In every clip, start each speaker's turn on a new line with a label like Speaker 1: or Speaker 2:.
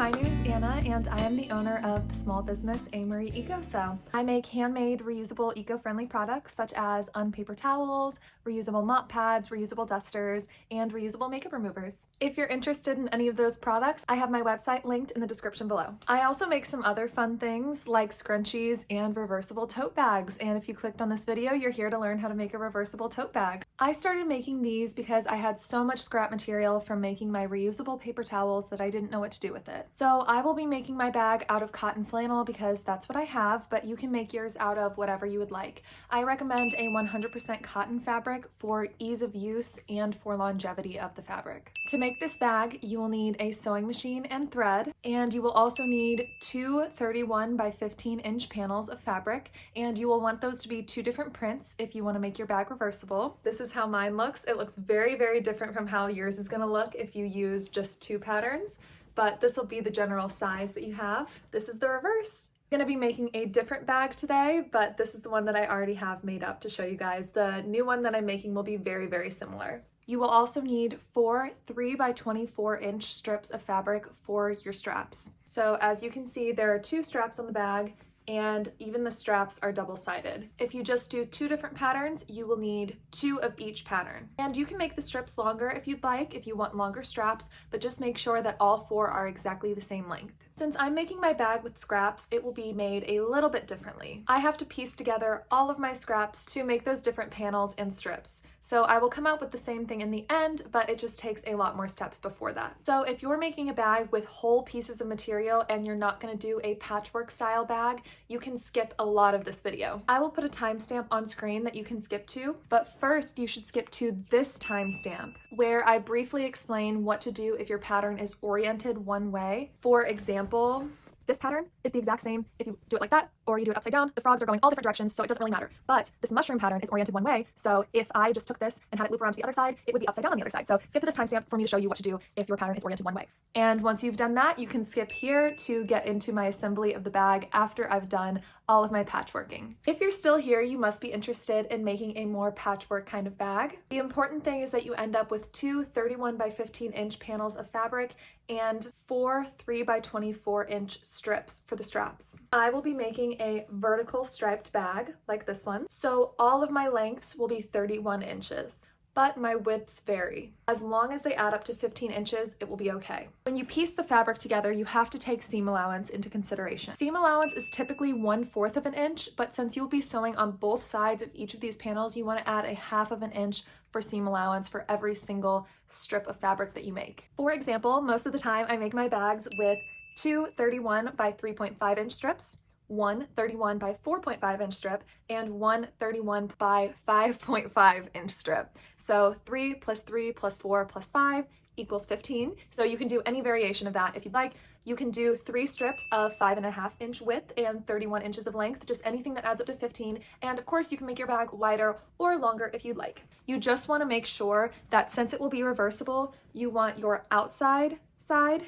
Speaker 1: My name is Anna and I am the owner of the small business AMarieEcoSew. I make handmade, reusable, eco-friendly products such as unpaper towels, reusable mop pads, reusable dusters, and reusable makeup removers. If you're interested in any of those products, I have my website linked in the description below. I also make some other fun things like scrunchies and reversible tote bags, and if you clicked on this video, you're here to learn how to make a reversible tote bag. I started making these because I had so much scrap material from making my reusable paper towels that I didn't know what to do with it. So I will be making my bag out of cotton flannel because that's what I have, but you can make yours out of whatever you would like. I recommend a 100% cotton fabric for ease of use and for longevity of the fabric. To make this bag, you will need a sewing machine and thread, and you will also need two 31 by 15 inch panels of fabric, and you will want those to be two different prints if you want to make your bag reversible. This is how mine looks. It looks very, very different from how yours is going to look if you use just two patterns, but this will be the general size that you have. This is the reverse. I'm going to be making a different bag today, but this is the one that I already have made up to show you guys. The new one that I'm making will be very, very similar. You will also need four 3 by 24 inch strips of fabric for your straps. So as you can see, there are two straps on the bag, and even the straps are double-sided. If you just do two different patterns, you will need two of each pattern. And you can make the strips longer if you'd like, if you want longer straps, but just make sure that all four are exactly the same length. Since I'm making my bag with scraps, it will be made a little bit differently. I have to piece together all of my scraps to make those different panels and strips. So I will come out with the same thing in the end, but it just takes a lot more steps before that. So if you're making a bag with whole pieces of material and you're not going to do a patchwork style bag, you can skip a lot of this video. I will put a timestamp on screen that you can skip to, but first you should skip to this timestamp where I briefly explain what to do if your pattern is oriented one way. For example, this pattern is the exact same if you do it like that or you do it upside down. The frogs are going all different directions, so it doesn't really matter. But this mushroom pattern is oriented one way, so if I just took this and had it loop around to the other side, it would be upside down on the other side. So skip to this timestamp for me to show you what to do if your pattern is oriented one way. And once you've done that, you can skip here to get into my assembly of the bag after I've done all of my patchworking. If you're still here, you must be interested in making a more patchwork kind of bag. The important thing is that you end up with two 31 by 15 inch panels of fabric and four 3 by 24 inch strips for the straps. I will be making a vertical striped bag like this one, so all of my lengths will be 31 inches. But my widths vary. As long as they add up to 15 inches, it will be okay. When you piece the fabric together, you have to take seam allowance into consideration. Seam allowance is typically 1/4 of an inch, but since you'll be sewing on both sides of each of these panels, you want to add 1/2 of an inch for seam allowance for every single strip of fabric that you make. For example, most of the time I make my bags with two 31 by 3.5 inch strips, one 31 by 4.5 inch strip, and one 31 by 5.5 inch strip. So 3 plus 3 plus 4 plus 5 equals 15. So you can do any variation of that if you'd like. You can do 3 strips of 5.5 inch width and 31 inches of length, just anything that adds up to 15. And of course you can make your bag wider or longer if you'd like. You just want to make sure that since it will be reversible, you want your outside side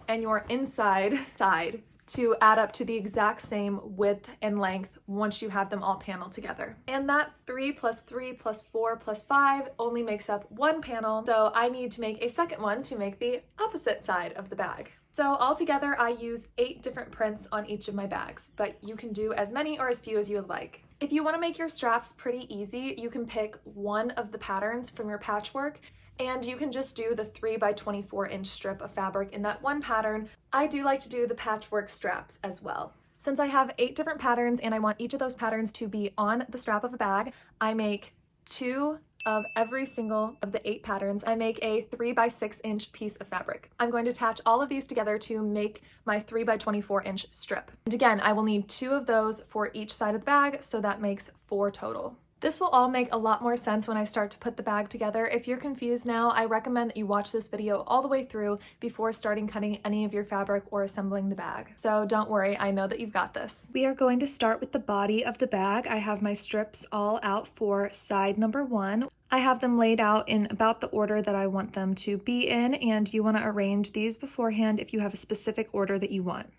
Speaker 1: and your inside side to add up to the exact same width and length once you have them all paneled together. And that 3 plus 3 plus 4 plus 5 only makes up one panel, so I need to make a second one to make the opposite side of the bag. So altogether I use 8 different prints on each of my bags, but you can do as many or as few as you would like. If you want to make your straps pretty easy, you can pick one of the patterns from your patchwork, and you can just do the 3 by 24 inch strip of fabric in that one pattern. I do like to do the patchwork straps as well. Since I have 8 different patterns and I want each of those patterns to be on the strap of a bag, I make 2 of every single of the 8 patterns. I make a 3 by 6 inch piece of fabric. I'm going to attach all of these together to make my 3 by 24 inch strip. And again, I will need 2 of those for each side of the bag, so that makes 4 total. This will all make a lot more sense when I start to put the bag together. If you're confused now, I recommend that you watch this video all the way through before starting cutting any of your fabric or assembling the bag. So don't worry, I know that you've got this. We are going to start with the body of the bag. I have my strips all out for side number 1. I have them laid out in about the order that I want them to be in, and you want to arrange these beforehand if you have a specific order that you want.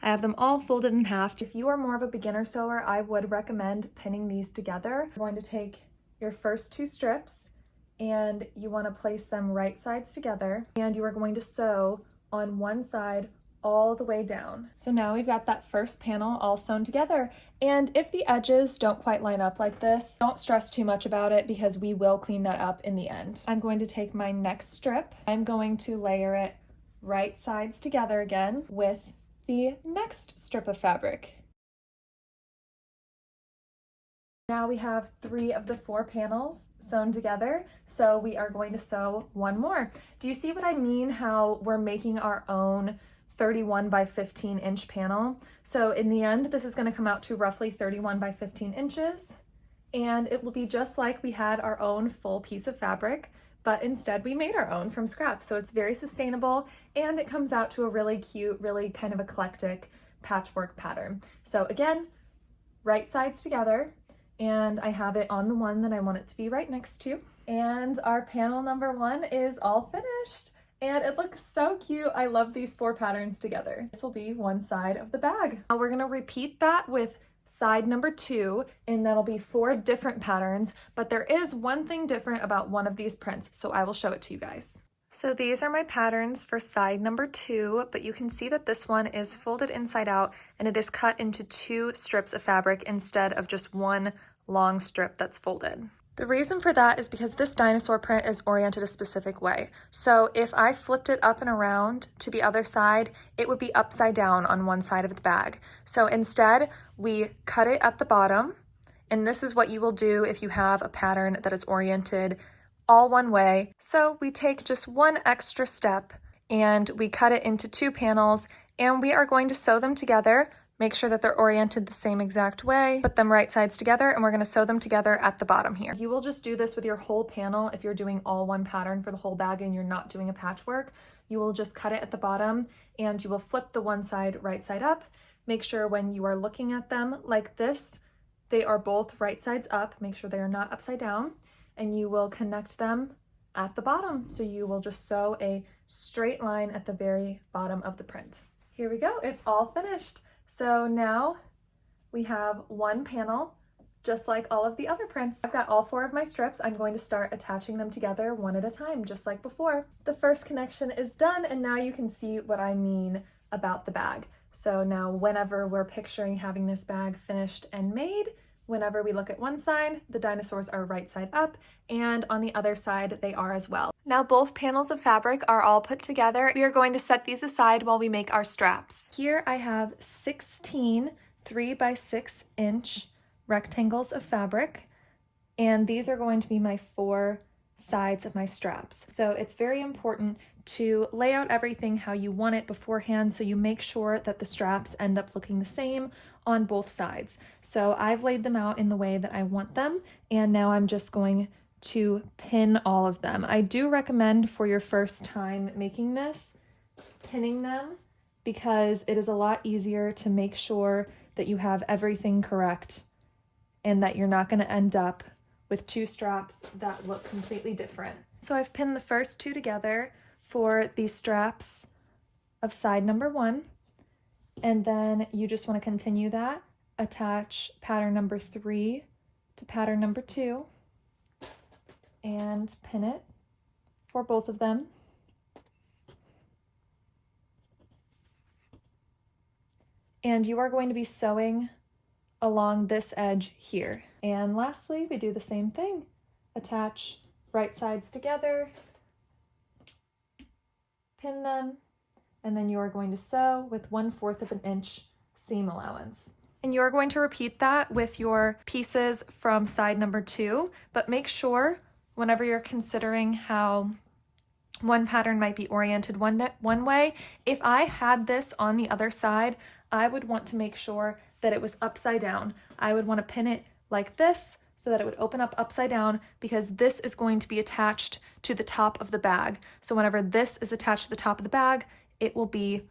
Speaker 1: I have them all folded in half. If you are more of a beginner sewer, I would recommend pinning these together. You're going to take your first 2 strips and you want to place them right sides together, and you are going to sew on one side all the way down. So now we've got that first panel all sewn together. And if the edges don't quite line up like this, don't stress too much about it because we will clean that up in the end. I'm going to take my next strip. I'm going to layer it right sides together again with the next strip of fabric. Now we have 3 of the 4 panels sewn together, so we are going to sew one more. Do you see what I mean, how we're making our own 31 by 15 inch panel? So in the end, this is going to come out to roughly 31 by 15 inches, and it will be just like we had our own full piece of fabric, but instead we made our own from scratch. So it's very sustainable, and it comes out to a really cute, really kind of eclectic patchwork pattern. So again, right sides together, and I have it on the one that I want it to be right next to. And our panel number 1 is all finished, and it looks so cute. I love these 4 patterns together. This will be one side of the bag. Now we're gonna repeat that with side number 2, and that'll be 4 different patterns, but there is one thing different about one of these prints, so I will show it to you guys. So these are my patterns for side number 2, but you can see that this one is folded inside out and it is cut into 2 strips of fabric instead of just one long strip that's folded. The reason for that is because this dinosaur print is oriented a specific way. So if I flipped it up and around to the other side, it would be upside down on one side of the bag. So instead, we cut it at the bottom, and this is what you will do if you have a pattern that is oriented all one way. So we take just one extra step and we cut it into 2 panels, and we are going to sew them together. Make sure that they're oriented the same exact way, put them right sides together, and we're going to sew them together at the bottom here. You will just do this with your whole panel if you're doing all one pattern for the whole bag and you're not doing a patchwork. You will just cut it at the bottom and you will flip the one side right side up. Make sure when you are looking at them like this, they are both right sides up. Make sure they are not upside down, and you will connect them at the bottom. So you will just sew a straight line at the very bottom of the print. Here we go, it's all finished. So now we have one panel, just like all of the other prints. I've got all 4 of my strips. I'm going to start attaching them together one at a time, just like before. The first connection is done, and now you can see what I mean about the bag. So now whenever we're picturing having this bag finished and made, whenever we look at one side, the dinosaurs are right side up, and on the other side, they are as well. Now both panels of fabric are all put together. We are going to set these aside while we make our straps. Here I have 16 3 by 6 inch rectangles of fabric, and these are going to be my 4 sides of my straps. So it's very important to lay out everything how you want it beforehand, so you make sure that the straps end up looking the same on both sides. So I've laid them out in the way that I want them, and now I'm just going to pin all of them. I do recommend for your first time making this, pinning them, because it is a lot easier to make sure that you have everything correct and that you're not going to end up with 2 straps that look completely different. So I've pinned the first 2 together for these straps of side number 1, and then you just want to continue that. Attach pattern number 3 to pattern number 2 and pin it for both of them. And you are going to be sewing along this edge here. And lastly, we do the same thing. Attach right sides together, pin them, and then you are going to sew with 1/4 of an inch seam allowance. And you're going to repeat that with your pieces from side number 2, but make sure whenever you're considering how one pattern might be oriented one way, if I had this on the other side, I would want to make sure that it was upside down. I would want to pin it like this so that it would open up upside down, because this is going to be attached to the top of the bag. So whenever this is attached to the top of the bag, it will be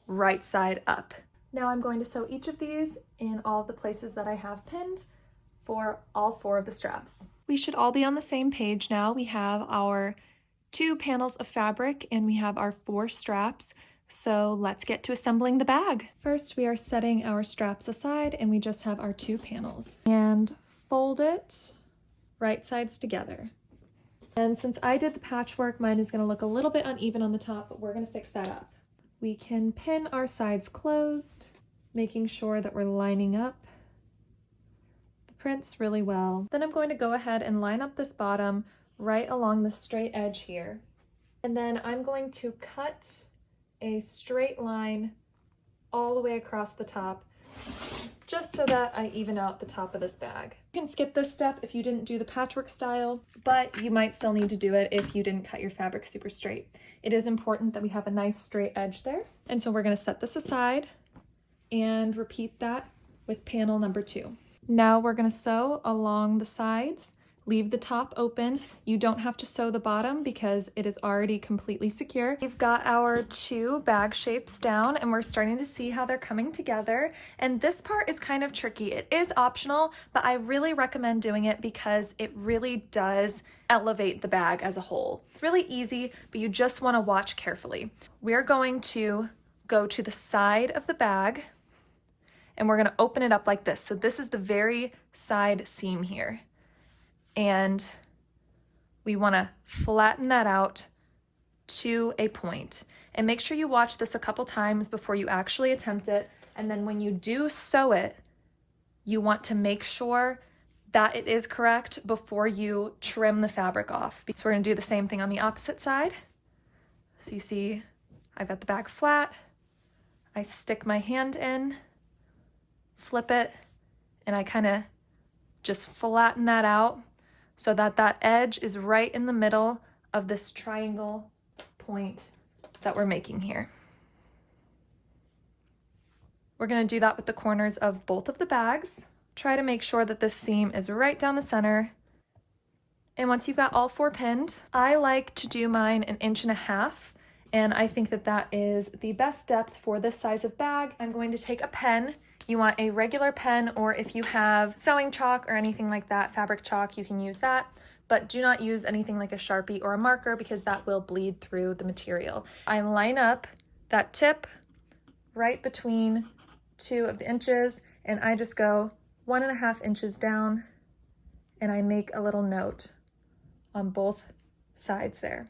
Speaker 1: right side up. Now I'm going to sew each of these in all the places that I have pinned for all 4 of the straps. We should all be on the same page now. We have our 2 panels of fabric and we have our 4 straps. So let's get to assembling the bag. First, we are setting our straps aside and we just have our 2 panels. And fold it right sides together. And since I did the patchwork, mine is going to look a little bit uneven on the top, but we're going to fix that up. we can pin our sides closed, making sure that we're lining up the prints really well. Then I'm going to go ahead and line up this bottom right along the straight edge here. And then I'm going to cut a straight line all the way across the top, just so that I even out the top of this bag. You can skip this step if you didn't do the patchwork style, but you might still need to do it if you didn't cut your fabric super straight. It is important that we have a nice straight edge there. And so we're gonna set this aside and repeat that with panel number 2. Now we're gonna sew along the sides. Leave the top open. You don't have to sew the bottom because it is already completely secure. We've got our 2 bag shapes down and we're starting to see how they're coming together. And this part is kind of tricky. It is optional, but I really recommend doing it because it really does elevate the bag as a whole. It's really easy, but you just want to watch carefully. We're going to go to the side of the bag and we're going to open it up like this. So this is the very side seam here. And we want to flatten that out to a point. And make sure you watch this a couple times before you actually attempt it. And then when you do sew it, you want to make sure that it is correct before you trim the fabric off. So we're going to do the same thing on the opposite side. So you see I've got the bag flat. I stick my hand in, flip it, and I kind of just flatten that out so that that edge is right in the middle of this triangle point that we're making here. We're going to do that with the corners of both of the bags. Try to make sure that this seam is right down the center. And once you've got all 4 pinned, I like to do mine 1.5 inches, and I think that that is the best depth for this size of bag. I'm going to take a pen. You want a regular pen, or if you have sewing chalk or anything like that, fabric chalk, you can use that, but do not use anything like a Sharpie or a marker because that will bleed through the material. I line up that tip right between 2 of the inches, and I just go 1.5 inches down, and I make a little note on both sides there.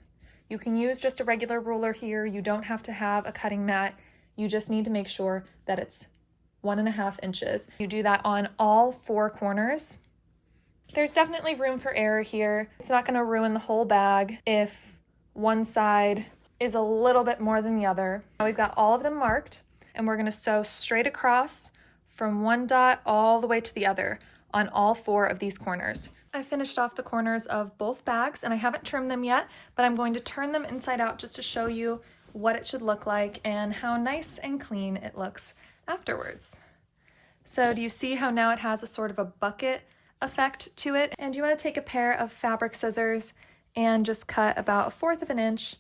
Speaker 1: You can use just a regular ruler here. You don't have to have a cutting mat. You just need to make sure that it's 1.5 inches. You do that on all 4 corners. There's definitely room for error here. It's not going to ruin the whole bag if one side is a little bit more than the other. Now we've got all of them marked, and we're going to sew straight across from one dot all the way to the other on all 4 of these corners. I finished off the corners of both bags, and I haven't trimmed them yet, but I'm going to turn them inside out just to show you what it should look like and how nice and clean it looks afterwards. So do you see how now it has a sort of a bucket effect to it? And you want to take a pair of fabric scissors and just cut about 1/4 inch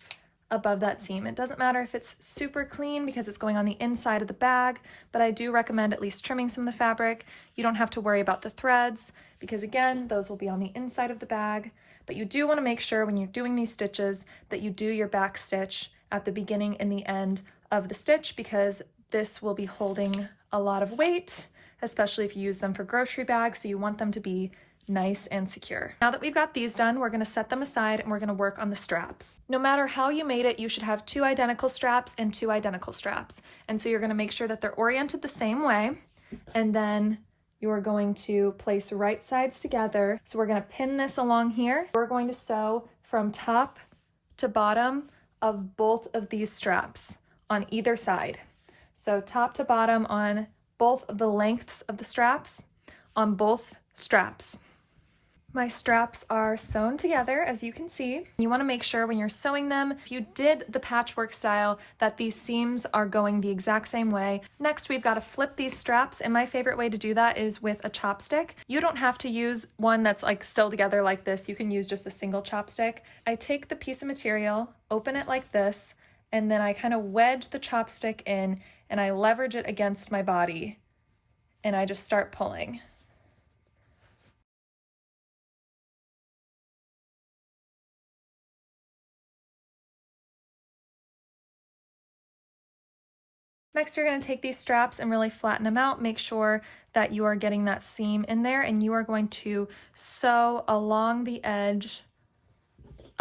Speaker 1: above that seam. It doesn't matter if it's super clean because it's going on the inside of the bag, but I do recommend at least trimming some of the fabric. You don't have to worry about the threads because again, those will be on the inside of the bag, but you do want to make sure when you're doing these stitches that you do your back stitch at the beginning and the end of the stitch because this will be holding a lot of weight, especially if you use them for grocery bags, so you want them to be nice and secure. Now that we've got these done, we're going to set them aside and we're going to work on the straps. No matter how you made it, you should have 2 identical straps and 2 identical straps. And so you're going to make sure that they're oriented the same way, and then you're going to place right sides together. So we're going to pin this along here. We're going to sew from top to bottom of both of these straps on either side. So top to bottom on both of the lengths of the straps on both straps. My straps are sewn together, as you can see. You want to make sure when you're sewing them, if you did the patchwork style, that these seams are going the exact same way. Next, we've got to flip these straps, and my favorite way to do that is with a chopstick. You don't have to use one that's like still together like this. You can use just a single chopstick. I take the piece of material, open it like this, and then I kind of wedge the chopstick in, and I leverage it against my body, and I just start pulling. Next, you're going to take these straps and really flatten them out. Make sure that you are getting that seam in there, and you are going to sew along the edge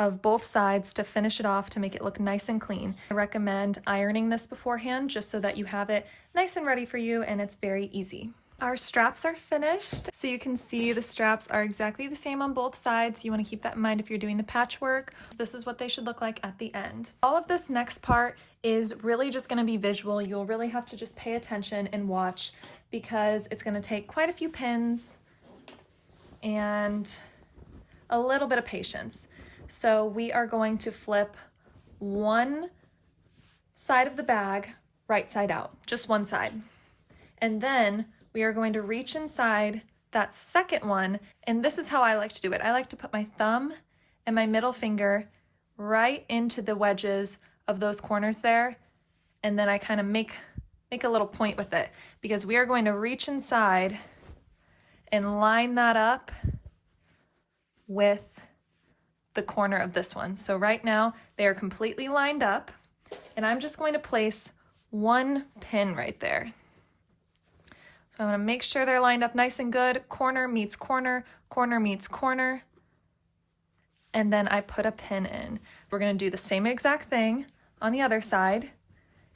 Speaker 1: of both sides to finish it off to make it look nice and clean. I recommend ironing this beforehand just so that you have it nice and ready for you and it's very easy. Our straps are finished, so you can see the straps are exactly the same on both sides. You want to keep that in mind if you're doing the patchwork. This is what they should look like at the end. All of this next part is really just going to be visual. You'll really have to just pay attention and watch because it's going to take quite a few pins and a little bit of patience. So we are going to flip one side of the bag right side out, just one side. And then we are going to reach inside that second one, and this is how I like to do it. I like to put my thumb and my middle finger right into the wedges of those corners there, and then I kind of make a little point with it because we are going to reach inside and line that up with the corner of this one. So right now they are completely lined up, and I'm just going to place one pin right there. So I'm going to make sure they're lined up nice and good. Corner meets corner, corner meets corner. And then I put a pin in. We're going to do the same exact thing on the other side.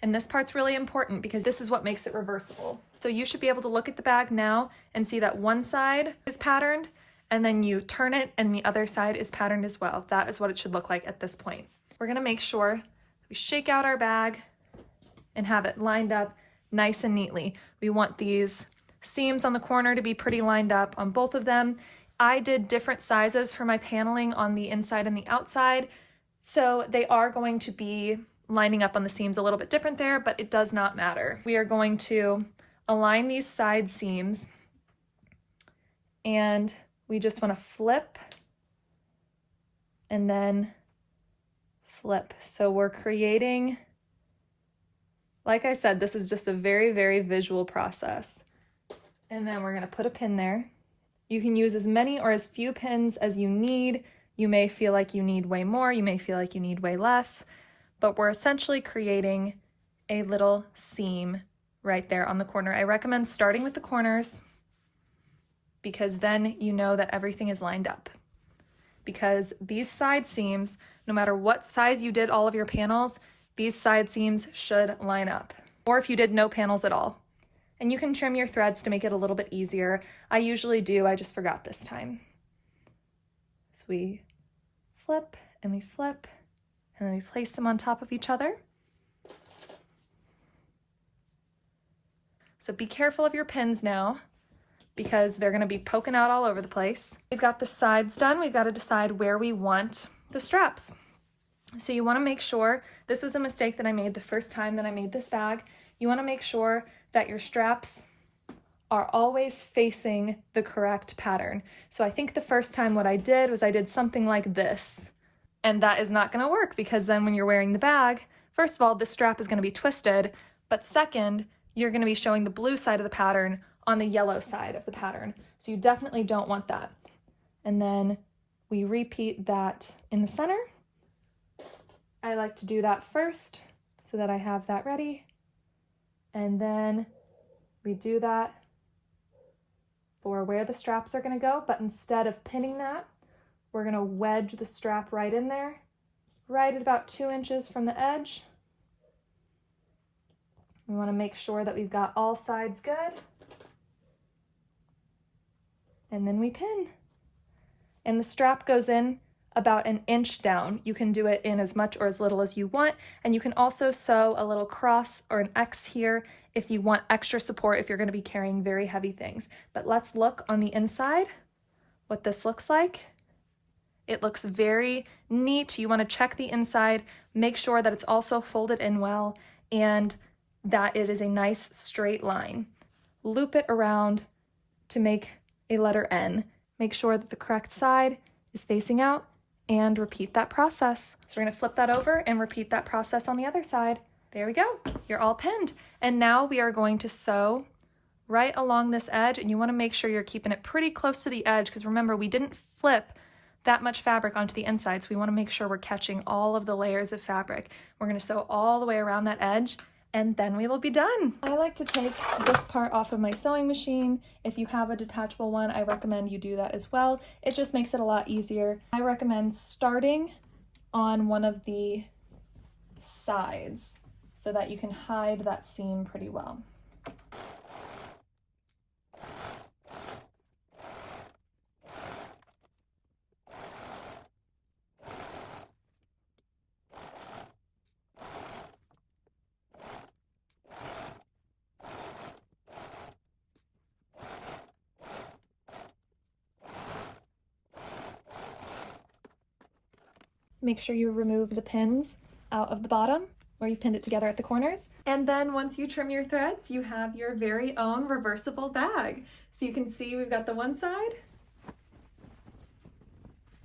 Speaker 1: And this part's really important because this is what makes it reversible. So you should be able to look at the bag now and see that one side is patterned, and then you turn it and the other side is patterned as well. That is what it should look like at this point. We're going to make sure we shake out our bag and have it lined up nice and neatly. We want these seams on the corner to be pretty lined up on both of them. I did different sizes for my paneling on the inside and the outside, so they are going to be lining up on the seams a little bit different there, but it does not matter. We are going to align these side seams, and we just want to flip and then flip. So we're creating, like I said, this is just a very, very visual process. And then we're going to put a pin there. You can use as many or as few pins as you need. You may feel like you need way more, you may feel like you need way less, but we're essentially creating a little seam right there on the corner. I recommend starting with the corners because then you know that everything is lined up. Because these side seams, no matter what size you did all of your panels, these side seams should line up. Or if you did no panels at all. And you can trim your threads to make it a little bit easier. I usually do, I just forgot this time. So we flip and we flip, and then we place them on top of each other. So be careful of your pins now, because they're gonna be poking out all over the place. We've got the sides done, we've gotta decide where we want the straps. So you wanna make sure, this was a mistake that I made the first time that I made this bag, you wanna make sure that your straps are always facing the correct pattern. So I think the first time what I did was I did something like this, and that is not gonna work because then when you're wearing the bag, first of all, the strap is gonna be twisted, but second, you're gonna be showing the blue side of the pattern on the yellow side of the pattern. So you definitely don't want that. And then we repeat that in the center. I like to do that first so that I have that ready. And then we do that for where the straps are gonna go, but instead of pinning that, we're gonna wedge the strap right in there, right at about 2 inches from the edge. We wanna make sure that we've got all sides good. And then we pin. And the strap goes in about 1 inch down. You can do it in as much or as little as you want, and you can also sew a little cross or an X here if you want extra support if you're going to be carrying very heavy things. But let's look on the inside what this looks like. It looks very neat. You want to check the inside, make sure that it's also folded in well, and that it is a nice straight line. Loop it around to make a letter N. Make sure that the correct side is facing out, and repeat that process. So we're gonna flip that over and repeat that process on the other side. There we go, you're all pinned. And now we are going to sew right along this edge, and you wanna make sure you're keeping it pretty close to the edge, because remember, we didn't flip that much fabric onto the inside, so we wanna make sure we're catching all of the layers of fabric. We're gonna sew all the way around that edge, and then we will be done. I like to take this part off of my sewing machine. If you have a detachable one, I recommend you do that as well. It just makes it a lot easier. I recommend starting on one of the sides so that you can hide that seam pretty well. Make sure you remove the pins out of the bottom where you pinned it together at the corners. And then once you trim your threads, you have your very own reversible bag. So you can see we've got the one side,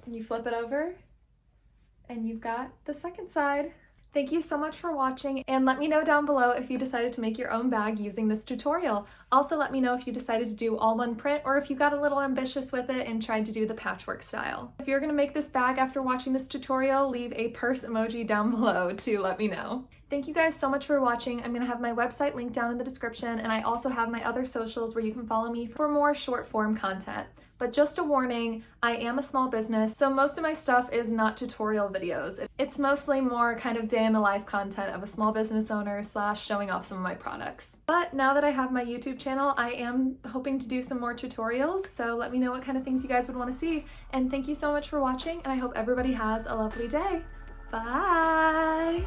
Speaker 1: and you flip it over, and you've got the second side. Thank you so much for watching, and let me know down below if you decided to make your own bag using this tutorial. Also let me know if you decided to do all one print or if you got a little ambitious with it and tried to do the patchwork style. If you're gonna make this bag after watching this tutorial, leave a purse emoji down below to let me know. Thank you guys so much for watching. I'm gonna have my website linked down in the description, and I also have my other socials where you can follow me for more short form content. But just a warning, I am a small business, so most of my stuff is not tutorial videos. It's mostly more kind of day in the life content of a small business owner / showing off some of my products. But now that I have my YouTube channel, I am hoping to do some more tutorials, so let me know what kind of things you guys would want to see. And thank you so much for watching, and I hope everybody has a lovely day. Bye!